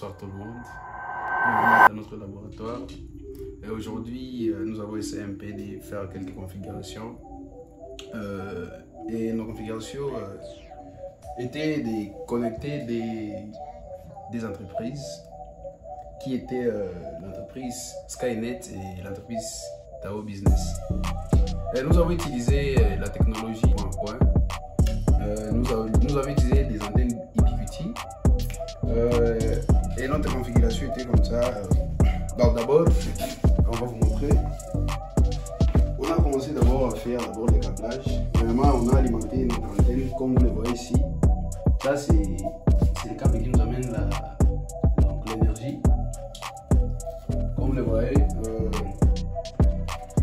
Bonsoir tout le monde. Bienvenue dans notre laboratoire. Et aujourd'hui, nous avons essayé un peu de faire quelques configurations. Et nos configurations étaient de connecter des entreprises qui étaient l'entreprise Skynet et l'entreprise Tao Business. Et nous avons utilisé la technologie point à point. Nous avons utilisé des antennes Ubiquiti. Et notre configuration était comme ça. D'abord, on va vous montrer. On a commencé d'abord à faire les câblages. Vraiment, on a alimenté notre antenne comme vous le voyez ici. Ça, c'est le câble qui nous amène l'énergie. Comme vous le voyez,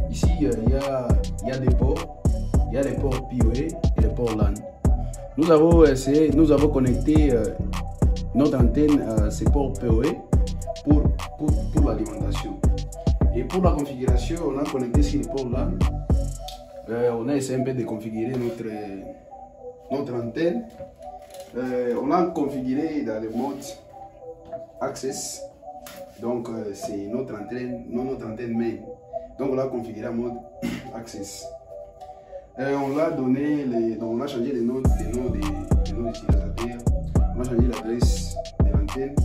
ici, il y a des ports. Il y a les ports PoE et les ports LAN. Nous avons connecté notre antenne à ces ports PoE pour l'alimentation. Et pour la configuration, on a connecté sur les ports LAN. On a essayé un peu de configurer notre antenne. On a configuré dans le mode Access. Donc c'est notre antenne main. Donc on a configuré en mode Access. On l'a donné, on a changé les noms des utilisateurs. On a changé l'adresse de l'antenne,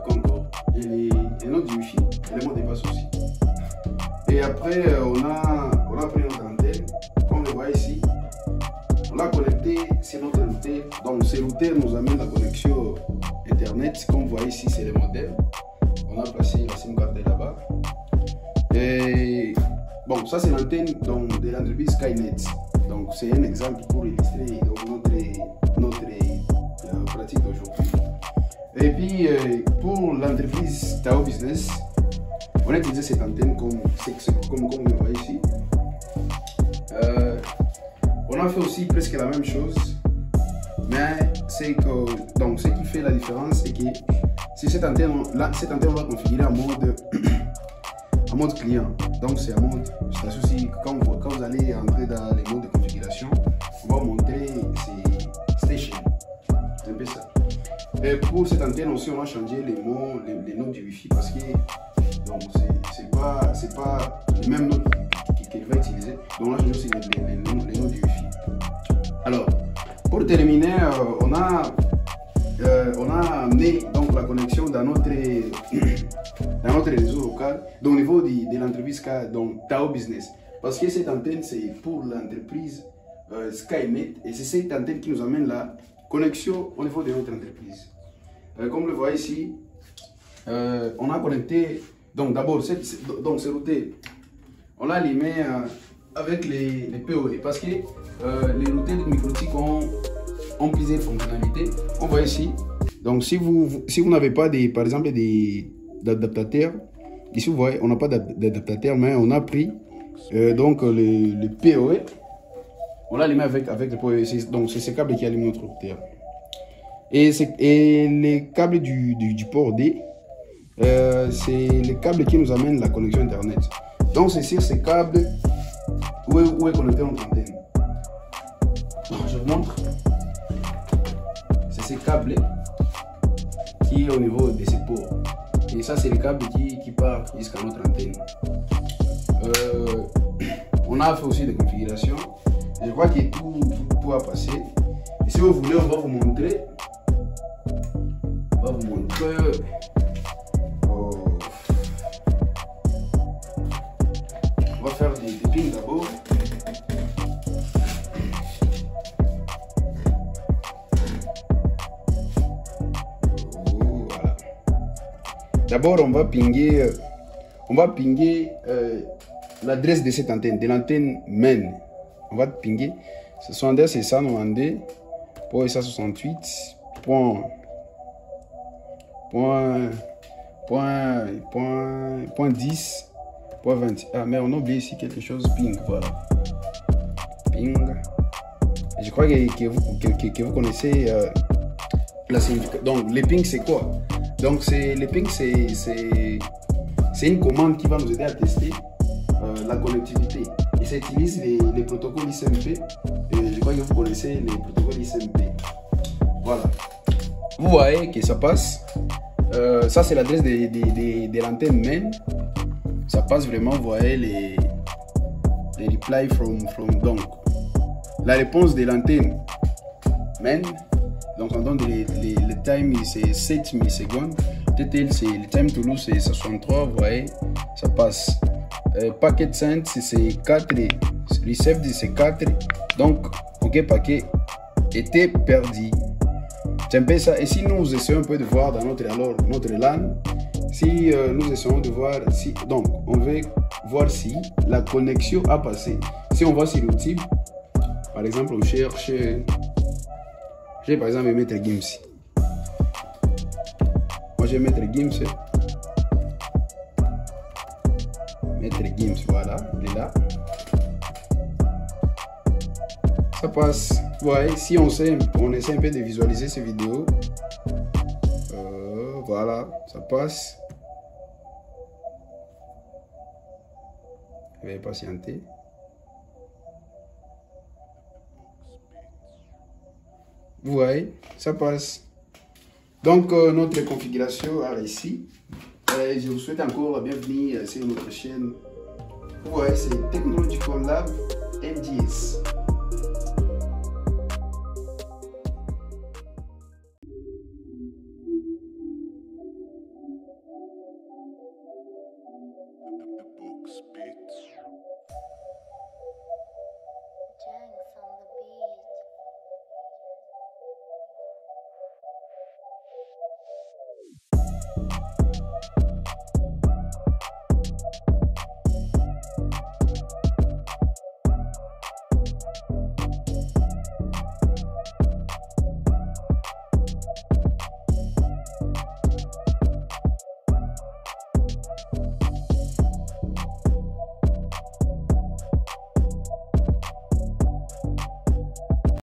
Concorde, et les noms du Wi-Fi, et les mots de passe aussi. Et après, on a pris notre antenne, comme vous le voyez ici. On l'a connecté sur notre routeur. Donc, ce routeur nous amène la connexion Internet. Comme vous voyez ici, c'est le modem. On a placé la SIM card là-bas. Et bon, ça c'est l'antenne de l'entreprise Skynet. Donc, c'est un exemple pour illustrer notre pratique d'aujourd'hui. Et puis, pour l'entreprise Tao Business, on a utilisé cette antenne comme vous le voyez ici. On a fait aussi presque la même chose, mais ce qui fait la différence, c'est que si cette antenne, on va configurer en mode client. Donc c'est en mode station. Si quand vous allez entrer dans les modes de configuration, on va montrer c'est station. C'est un peu ça. Et pour cette antenne aussi, on a changé les noms du Wi-Fi parce que c'est pas les mêmes noms qu'elle va utiliser. Donc on a changé aussi les noms du Wi-Fi. Alors, pour terminer, on a amené donc la connexion dans notre réseau local, au niveau de l'entreprise Tao Business. Parce que cette antenne, c'est pour l'entreprise Skynet, et c'est cette antenne qui nous amène la connexion au niveau de notre entreprise. Comme vous le voyez ici, on a connecté, donc d'abord, ce routeur, on l'a allumé avec les PoE, parce que les routeurs de microtique ont plusieurs fonctionnalités. On voit ici, donc si vous n'avez pas par exemple d'adaptateur, ici vous voyez on n'a pas d'adaptateur, mais on a pris donc le PoE, on l'a allumé avec le PoE. Donc c'est ce câble qui allume notre routeur, et les câbles du port D, c'est le câble qui nous amène la connexion internet. Donc c'est sur ces câbles où est connecté notre antenne. Je vous montre, c'est ces câbles qui est au niveau de ces ports. Et ça, c'est le câble qui part jusqu'à notre antenne. On a fait aussi des configurations. Je crois que tout a passé. Et si vous voulez, on va vous montrer. On va faire des pings d'abord. Voilà. D'abord, on va pinguer l'adresse de cette antenne, de l'antenne main. On va pinguer 62, c'est ça, 92, pour ça 68, point 10, point 20. Ah, mais on a oublié ici quelque chose, ping, voilà. Ping. Je crois que vous connaissez la signification. Donc, les ping, c'est quoi? Donc, les ping, c'est une commande qui va nous aider à tester la connectivité. Et ça utilise les protocoles ICMP. Je crois que vous connaissez les protocoles ICMP. Voilà. Vous voyez que ça passe. Ça, c'est l'adresse de l'antenne main. Ça passe vraiment, vous voyez, les reply from. Donc, la réponse de l'antenne main. Donc, on donne le time, c'est 7 millisecondes. TTL, c'est le time Toulouse, c'est 63, vous voyez, ça passe. Packet send, c'est 4. Received, c'est 4. Donc, OK, paquet était perdu. C'est un peu ça. Et si nous essayons un peu de voir dans notre LAN, si nous essayons de voir si, donc on veut voir si la connexion a passé. Si on va sur le type, par exemple, on cherche, je vais par exemple mettre Gims. Moi je vais mettre Gims. Mettre Gims, voilà, il est là. Ça passe. Ouais, si on essaie un peu de visualiser ces vidéos, voilà, ça passe. Je vais patienter. Vous voyez, ça passe. Donc, notre configuration a réussi. Je vous souhaite encore la bienvenue sur notre chaîne. Vous voyez, c'est Technological Lab MDS.